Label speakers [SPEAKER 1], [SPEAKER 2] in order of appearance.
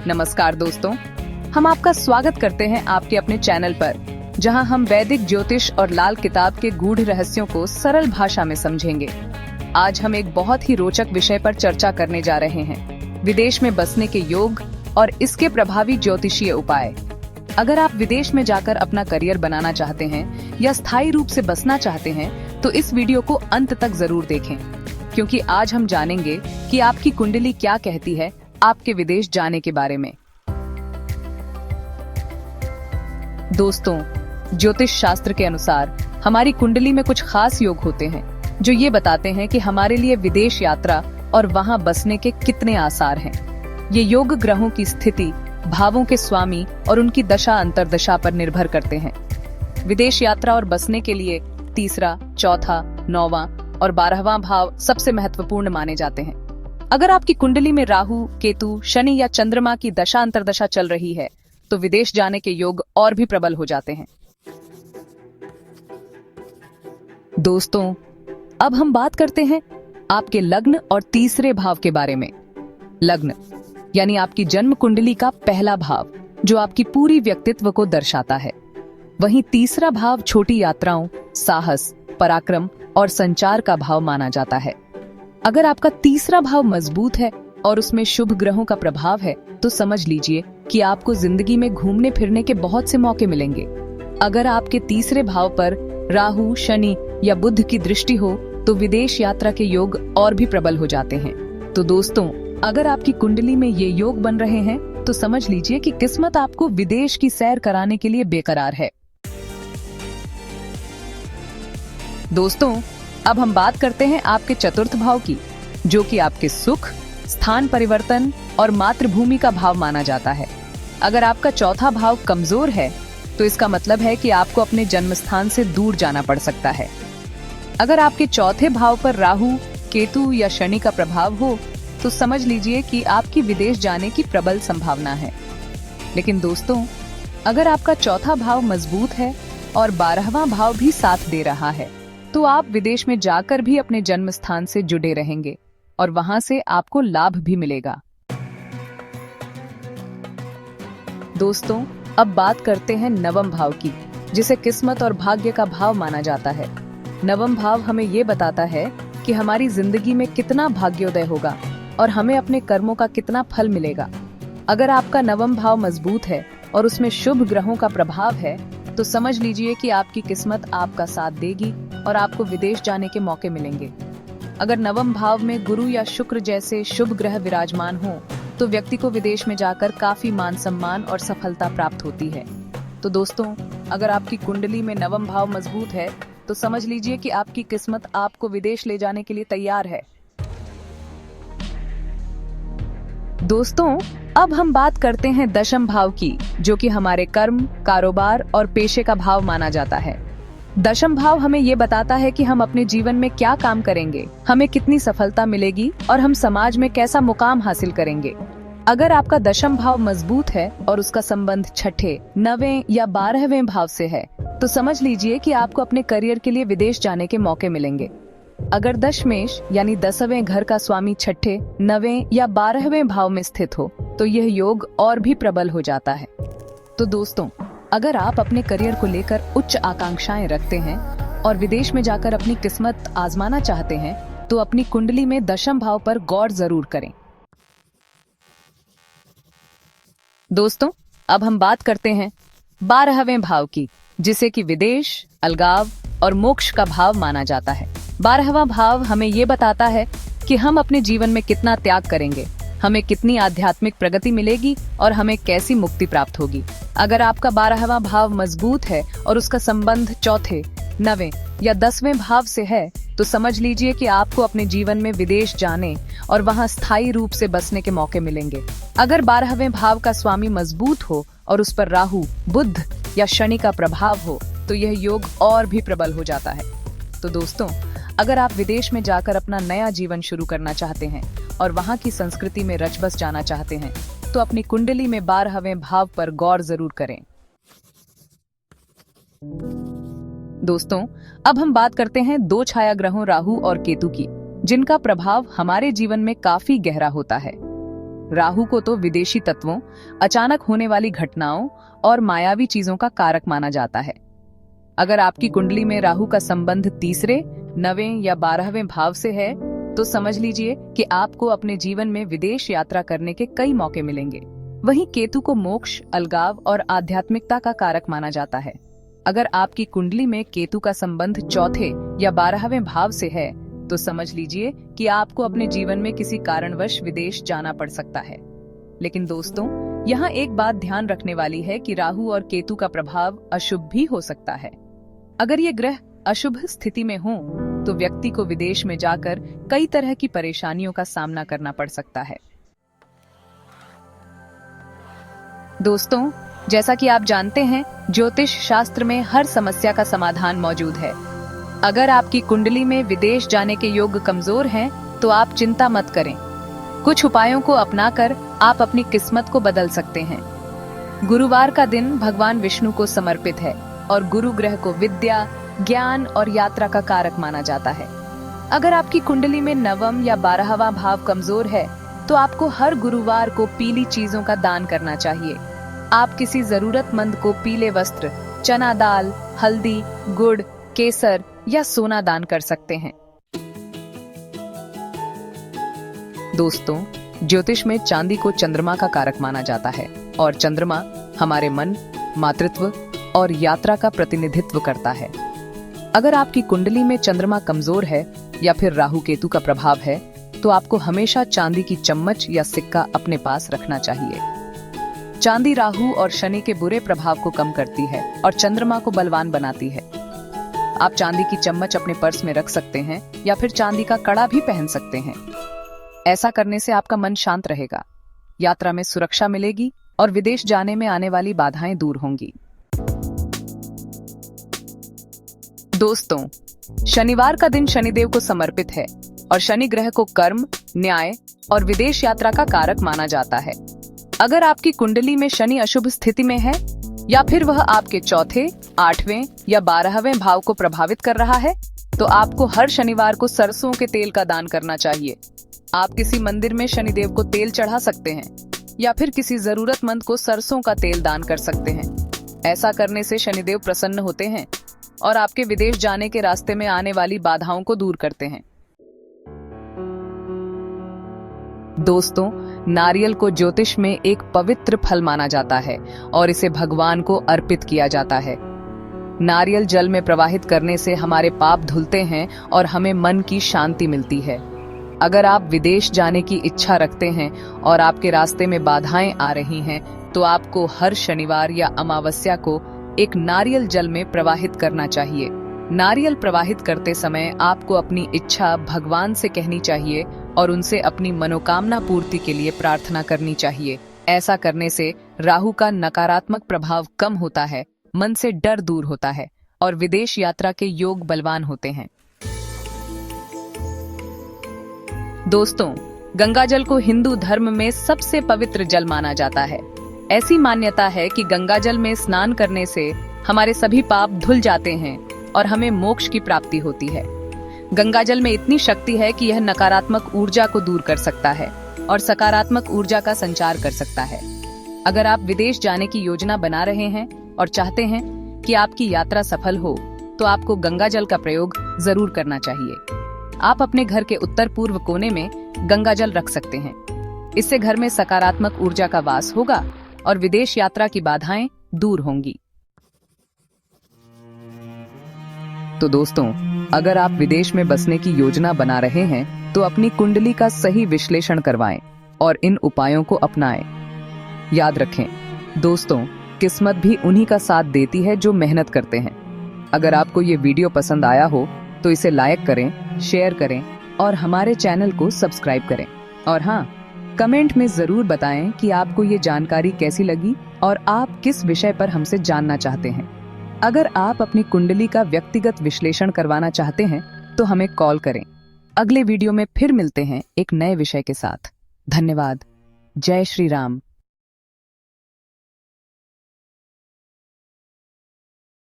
[SPEAKER 1] नमस्कार दोस्तों, हम आपका स्वागत करते हैं आपके अपने चैनल पर, जहां हम वैदिक ज्योतिष और लाल किताब के गूढ़ रहस्यों को सरल भाषा में समझेंगे। आज हम एक बहुत ही रोचक विषय पर चर्चा करने जा रहे हैं, विदेश में बसने के योग और इसके प्रभावी ज्योतिषीय उपाय। अगर आप विदेश में जाकर अपना करियर बनाना चाहते हैं या स्थायी रूप से बसना चाहते हैं, तो इस वीडियो को अंत तक जरूर देखें, क्योंकि आज हम जानेंगे कि आपकी कुंडली क्या कहती है आपके विदेश जाने के बारे में। दोस्तों, ज्योतिष शास्त्र के अनुसार हमारी कुंडली में कुछ खास योग होते हैं जो ये बताते हैं कि हमारे लिए विदेश यात्रा और वहां बसने के कितने आसार हैं। ये योग ग्रहों की स्थिति, भावों के स्वामी और उनकी दशा अंतर्दशा पर निर्भर करते हैं। विदेश यात्रा और बसने के लिए तीसरा, चौथा, 9वां और 12वां भाव सबसे महत्वपूर्ण माने जाते हैं। अगर आपकी कुंडली में राहु, केतु, शनि या चंद्रमा की दशा अंतर्दशा चल रही है, तो विदेश जाने के योग और भी प्रबल हो जाते हैं। दोस्तों, अब हम बात करते हैं आपके लग्न और तीसरे भाव के बारे में। लग्न यानी आपकी जन्म कुंडली का पहला भाव, जो आपकी पूरी व्यक्तित्व को दर्शाता है। वहीं तीसरा भाव छोटी यात्राओं, साहस, पराक्रम और संचार का भाव माना जाता है। अगर आपका तीसरा भाव मजबूत है और उसमें शुभ ग्रहों का प्रभाव है, तो समझ लीजिए कि आपको जिंदगी में घूमने फिरने के बहुत से मौके मिलेंगे। अगर आपके तीसरे भाव पर राहु, शनि या बुध की दृष्टि हो, तो विदेश यात्रा के योग और भी प्रबल हो जाते हैं। तो दोस्तों, अगर आपकी कुंडली में ये योग बन रहे हैं, तो समझ लीजिए कि किस्मत आपको विदेश की सैर कराने के लिए बेकरार है। दोस्तों, अब हम बात करते हैं आपके चतुर्थ भाव की, जो कि आपके सुख, स्थान परिवर्तन और मातृभूमि का भाव माना जाता है। अगर आपका चौथा भाव कमजोर है, तो इसका मतलब है कि आपको अपने जन्म स्थान से दूर जाना पड़ सकता है। अगर आपके चौथे भाव पर राहु, केतु या शनि का प्रभाव हो, तो समझ लीजिए कि आपकी विदेश जाने की प्रबल संभावना है। लेकिन दोस्तों, अगर आपका चौथा भाव मजबूत है और 12वां भाव भी साथ दे रहा है, तो आप विदेश में जाकर भी अपने जन्म स्थान से जुड़े रहेंगे और वहां से आपको लाभ भी मिलेगा। दोस्तों, अब बात करते हैं नवम भाव की, जिसे किस्मत और भाग्य का भाव माना जाता है। नवम भाव हमें ये बताता है कि हमारी जिंदगी में कितना भाग्योदय होगा और हमें अपने कर्मों का कितना फल मिलेगा। अगर आपका नवम भाव मजबूत है और उसमें शुभ ग्रहों का प्रभाव है, तो समझ लीजिए कि आपकी किस्मत आपका साथ देगी और आपको विदेश जाने के मौके मिलेंगे। अगर नवम भाव में गुरु या शुक्र जैसे शुभ ग्रह विराजमान हो, तो व्यक्ति को विदेश में जाकर काफी मान सम्मान और सफलता प्राप्त होती है। तो दोस्तों, अगर आपकी कुंडली में नवम भाव मजबूत है, तो समझ लीजिए कि आपकी किस्मत आपको विदेश ले जाने के लिए तैयार है। दोस्तों, अब हम बात करते हैं दशम भाव की, जो कि हमारे कर्म, कारोबार और पेशे का भाव माना जाता है। दशम भाव हमें ये बताता है कि हम अपने जीवन में क्या काम करेंगे, हमें कितनी सफलता मिलेगी और हम समाज में कैसा मुकाम हासिल करेंगे। अगर आपका दशम भाव मजबूत है और उसका संबंध छठे, 9वें या 12वें भाव से है, तो समझ लीजिए कि आपको अपने करियर के लिए विदेश जाने के मौके मिलेंगे। अगर दशमेश यानी 10वें घर का स्वामी छठे, 9वें या 12वें भाव में स्थित हो, तो यह योग और भी प्रबल हो जाता है। तो दोस्तों, अगर आप अपने करियर को लेकर उच्च आकांक्षाएं रखते हैं और विदेश में जाकर अपनी किस्मत आजमाना चाहते हैं, तो अपनी कुंडली में दशम भाव पर गौर जरूर करें। दोस्तों, अब हम बात करते हैं 12वें भाव की, जिसे कि विदेश, अलगाव और मोक्ष का भाव माना जाता है। 12वां भाव हमें ये बताता है कि हम अपने जीवन में कितना त्याग करेंगे, हमें कितनी आध्यात्मिक प्रगति मिलेगी और हमें कैसी मुक्ति प्राप्त होगी। अगर आपका 12वां भाव मजबूत है और उसका संबंध चौथे, 9वें या 10वें भाव से है, तो समझ लीजिए कि आपको अपने जीवन में विदेश जाने और वहां स्थायी रूप से बसने के मौके मिलेंगे। अगर 12वें भाव का स्वामी मजबूत हो और उस पर राहु, बुध या शनि का प्रभाव हो, तो यह योग और भी प्रबल हो जाता है। तो दोस्तों, अगर आप विदेश में जाकर अपना नया जीवन शुरू करना चाहते हैं और वहां की संस्कृति में रच बस जाना चाहते हैं, तो अपनी कुंडली में 12वें भाव पर गौर जरूर करें। दोस्तों, अब हम बात करते हैं 2 छाया ग्रहों राहु और केतु की, जिनका प्रभाव हमारे जीवन में काफी गहरा होता है। राहु को तो विदेशी तत्वों, अचानक होने वाली घटनाओं और मायावी चीजों का कारक माना जाता है। अगर आपकी कुंडली में राहु का संबंध तीसरे, 9वें या 12वें भाव से है तो समझ लीजिए कि आपको अपने जीवन में विदेश यात्रा करने के कई मौके मिलेंगे। वहीं केतु को मोक्ष, अलगाव और आध्यात्मिकता का कारक माना जाता है। अगर आपकी कुंडली में केतु का संबंध चौथे या 12वें भाव से है तो समझ लीजिए कि आपको अपने जीवन में किसी कारणवश विदेश जाना पड़ सकता है। लेकिन दोस्तों, यहाँ एक बात ध्यान रखने वाली है कि राहु और केतु का प्रभाव अशुभ भी हो सकता है। अगर ये ग्रह अशुभ स्थिति में हो तो व्यक्ति को विदेश में जाकर कई तरह की परेशानियों का सामना करना पड़ सकता है। दोस्तों, जैसा कि आप जानते हैं, ज्योतिष शास्त्र में हर समस्या का समाधान मौजूद है। अगर आपकी कुंडली में विदेश जाने के योग कमजोर हैं, तो आप चिंता मत करें। कुछ उपायों को अपनाकर आप अपनी किस्मत को बदल सकते हैं। गुरुवार का दिन भगवान विष्णु को समर्पित है और गुरु ग्रह को विद्या, ज्ञान और यात्रा का कारक माना जाता है। अगर आपकी कुंडली में 9वां या 12वां भाव कमजोर है तो आपको हर गुरुवार को पीली चीजों का दान करना चाहिए। आप किसी जरूरतमंद को पीले वस्त्र, चना दाल, हल्दी, गुड़, केसर या सोना दान कर सकते हैं। दोस्तों, ज्योतिष में चांदी को चंद्रमा का कारक माना जाता है और चंद्रमा हमारे मन, मातृत्व और यात्रा का प्रतिनिधित्व करता है। अगर आपकी कुंडली में चंद्रमा कमजोर है या फिर राहु केतु का प्रभाव है तो आपको हमेशा चांदी की चम्मच या सिक्का अपने पास रखना चाहिए। चांदी राहु और शनि के बुरे प्रभाव को कम करती है और चंद्रमा को बलवान बनाती है। आप चांदी की चम्मच अपने पर्स में रख सकते हैं या फिर चांदी का कड़ा भी पहन सकते हैं। ऐसा करने से आपका मन शांत रहेगा, यात्रा में सुरक्षा मिलेगी और विदेश जाने में आने वाली बाधाएं दूर होंगी। दोस्तों, शनिवार का दिन शनिदेव को समर्पित है और शनि ग्रह को कर्म, न्याय और विदेश यात्रा का कारक माना जाता है। अगर आपकी कुंडली में शनि अशुभ स्थिति में है या फिर वह आपके चौथे, 8वें या 12वें भाव को प्रभावित कर रहा है तो आपको हर शनिवार को सरसों के तेल का दान करना चाहिए। आप किसी मंदिर में शनिदेव को तेल चढ़ा सकते हैं या फिर किसी जरूरतमंद को सरसों का तेल दान कर सकते हैं। ऐसा करने से शनिदेव प्रसन्न होते हैं और आपके विदेश जाने के रास्ते में आने वाली बाधाओं को दूर करते हैं। दोस्तों, नारियल को ज्योतिष में एक पवित्र फल माना जाता है और इसे भगवान को अर्पित किया जाता है। नारियल जल में प्रवाहित करने से हमारे पाप धुलते हैं और हमें मन की शांति मिलती है। अगर आप विदेश जाने की इच्छा रखते हैं और आपके रास्ते में बाधाएं आ रही हैं, तो आपको हर शनिवार या अमावस्या को एक नारियल जल में प्रवाहित करना चाहिए। नारियल प्रवाहित करते समय आपको अपनी इच्छा भगवान से कहनी चाहिए और उनसे अपनी मनोकामना पूर्ति के लिए प्रार्थना करनी चाहिए। ऐसा करने से राहु का नकारात्मक प्रभाव कम होता है, मन से डर दूर होता है और विदेश यात्रा के योग बलवान होते हैं। दोस्तों, गंगाजल को हिंदू धर्म में सबसे पवित्र जल माना जाता है। ऐसी मान्यता है कि गंगाजल में स्नान करने से हमारे सभी पाप धुल जाते हैं और हमें मोक्ष की प्राप्ति होती है। गंगाजल में इतनी शक्ति है कि यह नकारात्मक ऊर्जा को दूर कर सकता है और सकारात्मक ऊर्जा का संचार कर सकता है। अगर आप विदेश जाने की योजना बना रहे हैं और चाहते हैं कि आपकी यात्रा सफल हो, तो आपको गंगाजल का प्रयोग जरूर करना चाहिए। आप अपने घर के उत्तर पूर्व कोने में गंगाजल रख सकते हैं। इससे घर में सकारात्मक ऊर्जा का वास होगा और विदेश यात्रा की बाधाएं दूर होंगी। तो दोस्तों, अगर आप विदेश में बसने की योजना बना रहे हैं तो अपनी कुंडली का सही विश्लेषण करवाएं और इन उपायों को अपनाएं। याद रखें दोस्तों, किस्मत भी उन्हीं का साथ देती है जो मेहनत करते हैं। अगर आपको ये वीडियो पसंद आया हो तो इसे लाइक करें, शेयर करें और हमारे चैनल को सब्सक्राइब करें। और हाँ, कमेंट में जरूर बताएं कि आपको ये जानकारी कैसी लगी और आप किस विषय पर हमसे जानना चाहते हैं। अगर आप अपनी कुंडली का व्यक्तिगत विश्लेषण करवाना चाहते हैं तो हमें कॉल करें। अगले वीडियो में फिर मिलते हैं एक नए विषय के साथ। धन्यवाद। जय श्री राम।